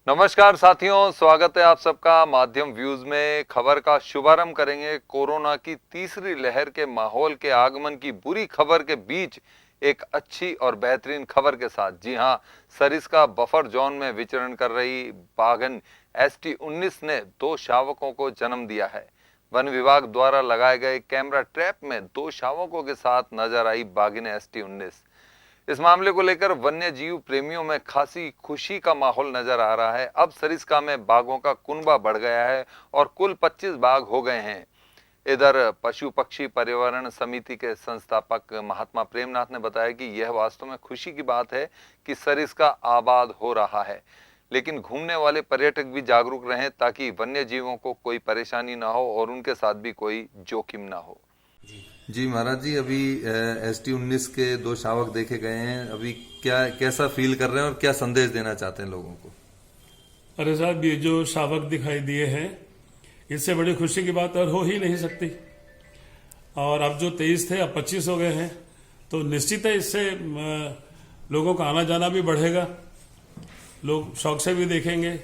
नमस्कार साथियों, स्वागत है आप सबका माध्यम व्यूज में। खबर का शुभारंभ करेंगे कोरोना की तीसरी लहर के माहौल के आगमन की बुरी खबर के बीच एक अच्छी और बेहतरीन खबर के साथ। जी हां, सरिस्का बफर जोन में विचरण कर रही बाघिन ST19 ने 2 शावकों को जन्म दिया है। वन विभाग द्वारा लगाए गए कैमरा ट्रैप में 2 शावकों के साथ नजर आई बाघिन ST19। इस मामले को लेकर वन्य जीव प्रेमियों में खासी खुशी का माहौल नजर आ रहा है। अब सरिस्का में बाघों का कुनबा बढ़ गया है और कुल 25 बाघ हो गए हैं। इधर पशु पक्षी पर्यावरण समिति के संस्थापक महात्मा प्रेमनाथ ने बताया कि यह वास्तव में खुशी की बात है कि सरिस्का आबाद हो रहा है, लेकिन घूमने वाले पर्यटक भी जागरूक रहें ताकि वन्य जीवों को कोई परेशानी ना हो और उनके साथ भी कोई जोखिम ना हो। जी महाराज जी, अभी ST19 के 2 शावक देखे गए हैं। अभी कैसा फील कर रहे हैं और क्या संदेश देना चाहते हैं लोगों को? अरे साहब, ये जो शावक दिखाई दिए हैं, इससे बड़ी खुशी की बात और हो ही नहीं सकती। और अब जो 23 थे अब 25 हो गए हैं, तो निश्चित है इससे लोगों का आना जाना भी बढ़ेगा, लोग शौक से भी देखेंगे।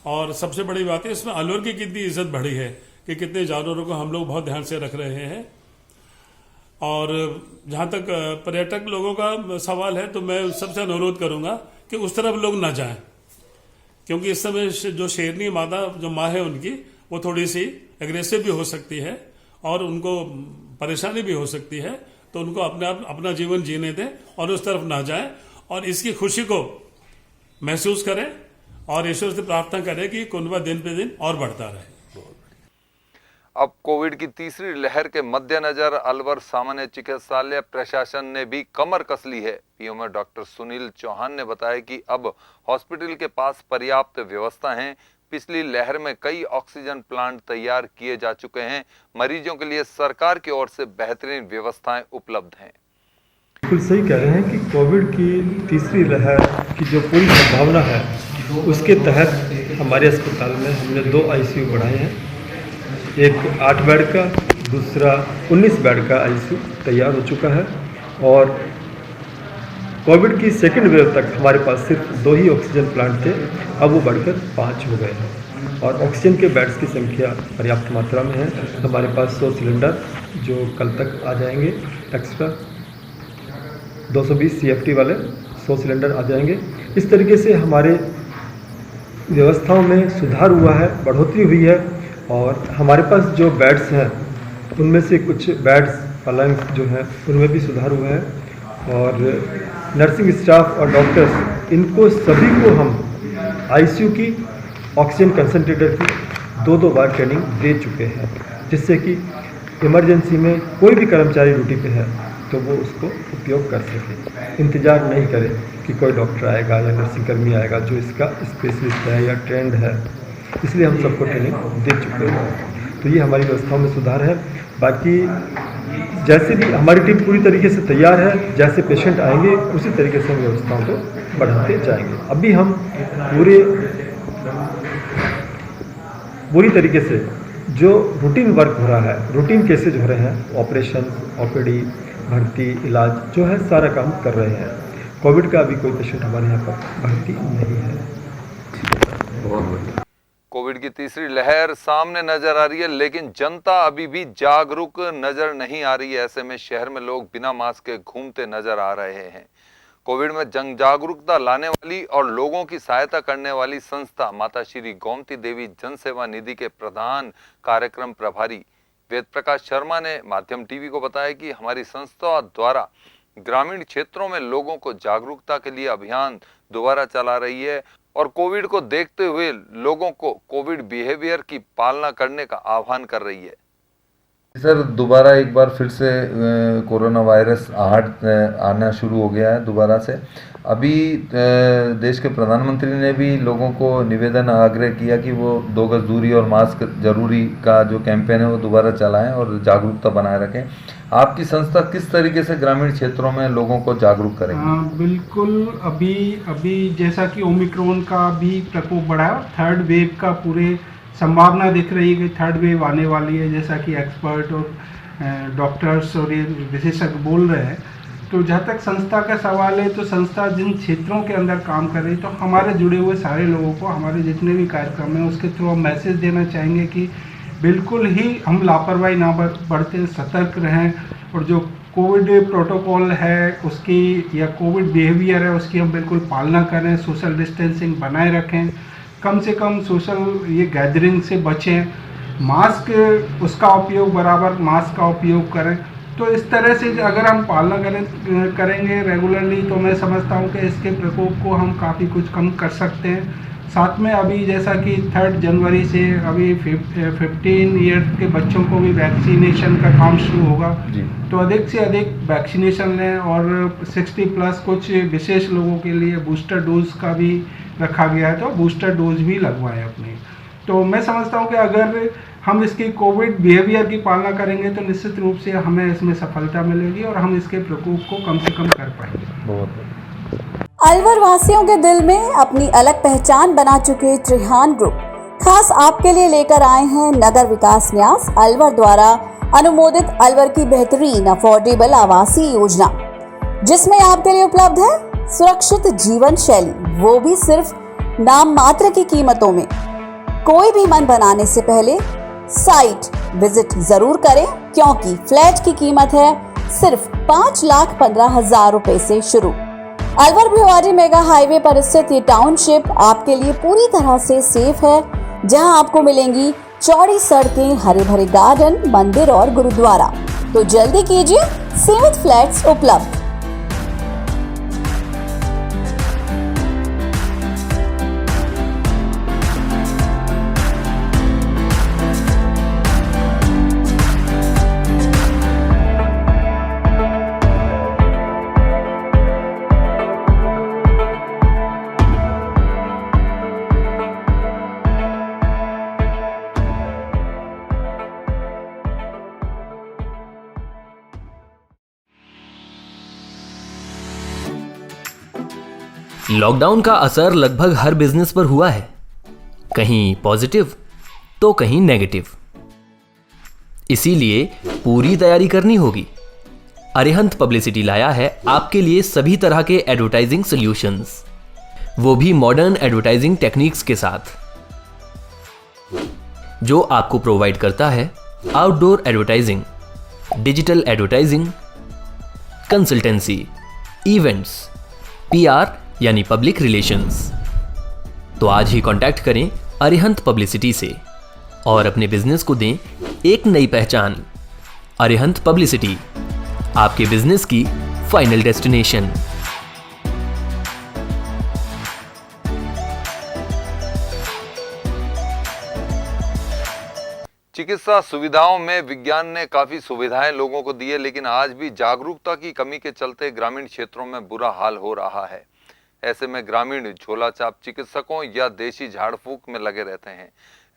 और सबसे बड़ी बात है इसमें अलवर की कितनी इज्जत बढ़ी है कि कितने जानवरों को हम लोग बहुत ध्यान से रख रहे हैं। और जहां तक पर्यटक लोगों का सवाल है, तो मैं सबसे अनुरोध करूंगा कि उस तरफ लोग ना जाएं, क्योंकि इस समय जो शेरनी मादा जो माँ है उनकी, वो थोड़ी सी एग्रेसिव भी हो सकती है और उनको परेशानी भी हो सकती है। तो उनको अपना जीवन जीने दें और उस तरफ ना जाएं और इसकी खुशी को महसूस करें और ईश्वर से प्रार्थना करें कि कुनबा दिन पे दिन और बढ़ता रहे। अब कोविड की तीसरी लहर के मद्देनजर अलवर सामान्य चिकित्सालय प्रशासन ने भी कमर कस ली है। PMO डॉक्टर सुनील चौहान ने बताया कि अब हॉस्पिटल के पास पर्याप्त व्यवस्था है। पिछली लहर में कई ऑक्सीजन प्लांट तैयार किए जा चुके हैं। मरीजों के लिए सरकार की ओर से बेहतरीन व्यवस्थाएं उपलब्ध हैं। बिल्कुल सही कह रहे हैं कि कोविड की तीसरी लहर की जो पूरी संभावना है, उसके तहत हमारे अस्पताल में हमने 2 ICU बढ़ाए हैं। एक 8 बेड का, दूसरा 19 बेड का ICU तैयार हो चुका है। और कोविड की सेकेंड वेव तक हमारे पास सिर्फ 2 ही ऑक्सीजन प्लांट थे, अब वो बढ़कर 5 हो गए हैं। और ऑक्सीजन के बेड्स की संख्या पर्याप्त मात्रा में है। हमारे पास 100 सिलेंडर जो कल तक आ जाएंगे एक्स्ट्रा, 220 CFT वाले 100 सिलेंडर आ जाएंगे। इस तरीके से हमारे व्यवस्थाओं में सुधार हुआ है, बढ़ोतरी हुई है। और हमारे पास जो बेड्स हैं उनमें से कुछ बेड्स पलंग जो हैं उनमें भी सुधार हुआ है। और नर्सिंग स्टाफ और डॉक्टर्स, इनको सभी को हम ICU की ऑक्सीजन कंसंट्रेटर की 2-2 बार ट्रेनिंग दे चुके हैं, जिससे कि इमरजेंसी में कोई भी कर्मचारी ड्यूटी पे है तो वो उसको उपयोग कर सके, इंतज़ार नहीं करे कि कोई डॉक्टर आएगा या नर्सिंग कर्मी आएगा जो इसका स्पेशलिस्ट है या ट्रेंड है। इसलिए हम सबको ट्रेनिंग दे चुके हैं। तो ये हमारी व्यवस्थाओं में सुधार है। बाकी जैसे भी हमारी टीम पूरी तरीके से तैयार है, जैसे पेशेंट आएंगे उसी तरीके से हम व्यवस्थाओं को बढ़ाते जाएंगे। अभी हम पूरी तरीके से जो रूटीन वर्क हो रहा है, रूटीन केसेज हो रहे हैं, ऑपरेशन, OPD, भर्ती, इलाज जो है, सारा काम कर रहे हैं। कोविड का अभी कोई पेशेंट हमारे यहाँ पर भर्ती नहीं है। बहुत बढ़िया। कोविड की तीसरी लहर सामने नजर आ रही है, लेकिन जनता अभी भी जागरूक नजर नहीं आ रही है। ऐसे में शहर में लोग बिना मास्क के घूमते नजर आ रहे हैं। कोविड में जन जागरूकता लाने वाली और लोगों की सहायता करने वाली संस्था माता श्री गोमती देवी जन सेवा निधि के प्रधान कार्यक्रम प्रभारी वेद प्रकाश शर्मा ने माध्यम टीवी को बताया कि हमारी संस्था द्वारा ग्रामीण क्षेत्रों में लोगों को जागरूकता के लिए अभियान दोबारा चला रही है और कोविड को देखते हुए लोगों को कोविड बिहेवियर की पालना करने का आह्वान कर रही है। सर, दोबारा एक बार फिर से कोरोना वायरस आहट आना शुरू हो गया है दोबारा से। अभी देश के प्रधानमंत्री ने भी लोगों को निवेदन आग्रह किया कि वो 2 गज दूरी और मास्क जरूरी का जो कैंपेन है वो दोबारा चलाएं और जागरूकता बनाए रखें। आपकी संस्था किस तरीके से ग्रामीण क्षेत्रों में लोगों को जागरूक करेगी? बिल्कुल, अभी जैसा कि ओमिक्रॉन का भी प्रकोप बढ़ा है, 3rd वेव का पूरे संभावना दिख रही है कि 3rd वेव आने वाली है, जैसा कि एक्सपर्ट और डॉक्टर्स और ये विशेषज्ञ बोल रहे हैं। तो जहाँ तक संस्था का सवाल है, तो संस्था जिन क्षेत्रों के अंदर काम कर रही है, तो हमारे जुड़े हुए सारे लोगों को हमारे जितने भी कार्यक्रम हैं उसके थ्रू हम मैसेज देना चाहेंगे कि बिल्कुल ही हम लापरवाही ना बरतें, सतर्क रहें, और जो कोविड प्रोटोकॉल है उसकी या कोविड बिहेवियर है उसकी हम बिल्कुल पालना करें, सोशल डिस्टेंसिंग बनाए रखें, कम से कम सोशल ये गैदरिंग से बचें, मास्क उसका उपयोग बराबर मास्क का उपयोग करें। तो इस तरह से अगर हम पालना करेंगे रेगुलरली, तो मैं समझता हूँ कि इसके प्रकोप को हम काफ़ी कुछ कम कर सकते हैं। साथ में अभी जैसा कि 3 जनवरी से अभी 15 ईयर के बच्चों को भी वैक्सीनेशन का काम शुरू होगा, तो अधिक से अधिक वैक्सीनेशन लें, और 60+ कुछ विशेष लोगों के लिए बूस्टर डोज का भी रखा गया है, तो बूस्टर डोज भी लगवाएं अपने। तो मैं समझता हूँ कि अगर हम इसकी कोविड बिहेवियर की पालना करेंगे तो निश्चित रूप से हमें इसमें सफलता मिलेगी और हम इसके प्रकोप को कम से कम कर पाएंगे। अलवर वासियों के दिल में अपनी अलग पहचान बना चुके त्रिहान ग्रुप खास आपके लिए लेकर आए हैं नगर विकास न्यास अलवर द्वारा अनुमोदित अलवर की बेहतरीन अफोर्डेबल आवासीय योजना, जिसमें आपके लिए उपलब्ध है सुरक्षित जीवन शैली, वो भी सिर्फ नाम मात्र की कीमतों में। कोई भी मन बनाने से पहले साइट विजिट जरूर करें, क्योंकि फ्लैट की कीमत है सिर्फ 5,15,000 रुपए से शुरू। अलवर भिवाड़ी मेगा हाईवे पर स्थित ये टाउनशिप आपके लिए पूरी तरह से सेफ है, जहां आपको मिलेंगी चौड़ी सड़कें, हरे भरे गार्डन, मंदिर और गुरुद्वारा। तो जल्दी कीजिए, सीमित फ्लैट्स उपलब्ध। लॉकडाउन का असर लगभग हर बिजनेस पर हुआ है, कहीं पॉजिटिव तो कहीं नेगेटिव। इसीलिए पूरी तैयारी करनी होगी। अरिहंत पब्लिसिटी लाया है आपके लिए सभी तरह के एडवर्टाइजिंग सॉल्यूशंस, वो भी मॉडर्न एडवर्टाइजिंग टेक्निक्स के साथ, जो आपको प्रोवाइड करता है outdoor advertising, digital advertising, consultancy, events, PR यानी पब्लिक रिलेशंस। तो आज ही कांटेक्ट करें अरिहंत पब्लिसिटी से और अपने बिजनेस को दें एक नई पहचान। अरिहंत पब्लिसिटी, आपके बिजनेस की फाइनल डेस्टिनेशन। चिकित्सा सुविधाओं में विज्ञान ने काफी सुविधाएं लोगों को दी है, लेकिन आज भी जागरूकता की कमी के चलते ग्रामीण क्षेत्रों में बुरा हाल हो रहा है। ऐसे में ग्रामीण झोलाछाप चिकित्सकों या देशी झाड़ फूक में लगे रहते हैं।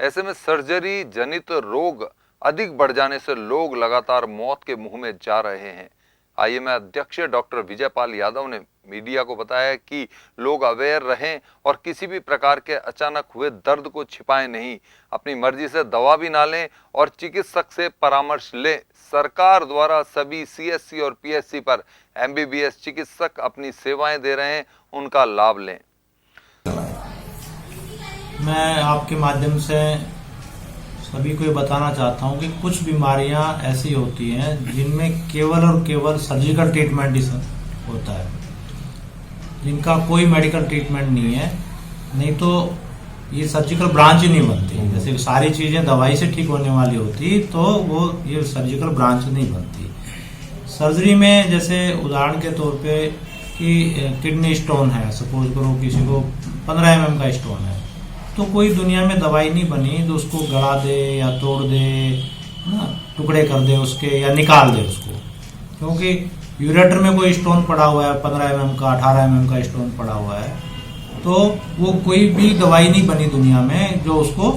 ऐसे में सर्जरी जनित रोग अधिक बढ़ जाने से लोग लगातार मौत के मुंह में जा रहे हैं। आईएमए अध्यक्ष डॉक्टर विजयपाल यादव ने मीडिया को बताया कि लोग अवेयर रहें और किसी भी प्रकार के अचानक हुए दर्द को छिपाएं नहीं, अपनी मर्जी से दवा भी ना लें और चिकित्सक से परामर्श लें। सरकार द्वारा सभी सीएससी और पीएससी पर एमबीबीएस चिकित्सक अपनी सेवाएं दे रहे हैं, उनका लाभ लें। मैं आपके माध्यम से सभी को ये बताना चाहता हूँ कि कुछ बीमारियां ऐसी होती हैं जिनमें केवल और केवल सर्जिकल ट्रीटमेंट ही होता है, जिनका कोई मेडिकल ट्रीटमेंट नहीं है, नहीं तो ये सर्जिकल ब्रांच ही नहीं बनती। जैसे सारी चीजें दवाई से ठीक होने वाली होती तो वो ये सर्जिकल ब्रांच नहीं बनती। सर्जरी में जैसे उदाहरण के तौर पे कि किडनी स्टोन है, सपोज करो किसी को 15 mm का स्टोन है, तो कोई दुनिया में दवाई नहीं बनी तो उसको गला दे या तोड़ दे ना, टुकड़े कर दे उसके या निकाल दे उसको, क्योंकि यूरेटर में कोई स्टोन पड़ा हुआ है 15 mm का 18 mm का स्टोन पड़ा हुआ है, तो वो कोई भी दवाई नहीं बनी दुनिया में जो उसको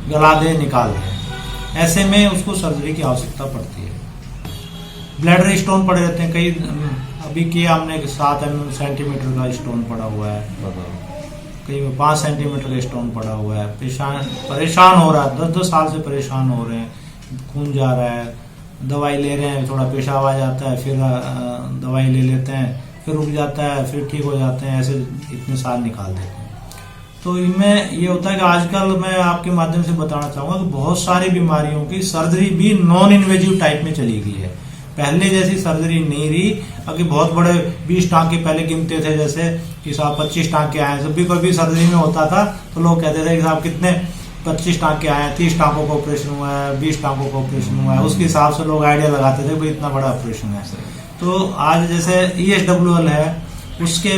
गला दे निकाल दे। ऐसे में उसको सर्जरी की आवश्यकता पड़ती है। ब्लैडर स्टोन पड़े रहते हैं, कई अभी किया हमने 7 सेंटीमीटर का स्टोन पड़ा हुआ है, कहीं 5 सेंटीमीटर का स्टोन पड़ा हुआ है। परेशान हो रहा है, 10-10 साल से परेशान हो रहे हैं, खून जा रहा है, दवाई ले रहे हैं, थोड़ा पेशाब आ जाता है, फिर दवाई ले लेते हैं, फिर रुक जाता है, फिर ठीक हो जाते हैं, ऐसे इतने साल निकाल देते हैं। तो इनमें ये होता है कि आजकल मैं आपके माध्यम से बताना चाहूँगा कि बहुत सारी बीमारियों की सर्जरी भी नॉन इन्वेजिव टाइप में चली गई है। पहले जैसी सर्जरी नहीं रही। अभी बहुत बड़े 20 टाँके पहले गिनते थे, जैसे कि साहब 25 टाँके आए। जब भी कोई सर्जरी में होता था तो लोग कहते थे कि साहब कितने 25 टाँके आए, 30 टाँकों का ऑपरेशन हुआ है, 20 टाँकों का ऑपरेशन हुआ है। उसके हिसाब से लोग आइडिया लगाते थे भाई इतना बड़ा ऑपरेशन है। तो आज जैसे ESWL है, उसके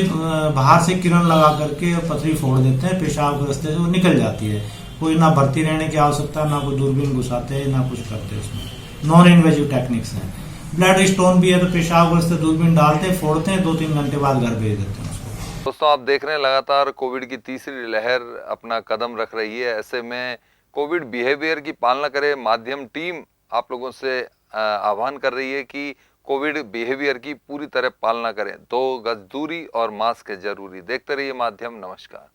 बाहर से किरण लगा करके पथरी फोड़ देते हैं, पेशाब के रास्ते से वो निकल जाती है। कोई ना भर्ती रहने की आवश्यकता, ना कोई दूरबीन घुसाते, ना कुछ करते। उसमें नॉन इन्वेजिव टेक्निक्स हैं। ब्लड स्टोन भी है तो पेशाब के रास्ते दूरबीन डालते, फोड़ते हैं, 2-3 घंटे बाद घर भेज देते हैं उसको। दोस्तों, आप देख रहे हैं लगातार कोविड की तीसरी लहर अपना कदम रख रही है। ऐसे में कोविड बिहेवियर की पालना करे माध्यम टीम आप लोगों से आह्वान कर रही है कि कोविड बिहेवियर की पूरी तरह पालना करें। 2 गज दूरी और मास्क है जरूरी। देखते रहिए माध्यम। नमस्कार।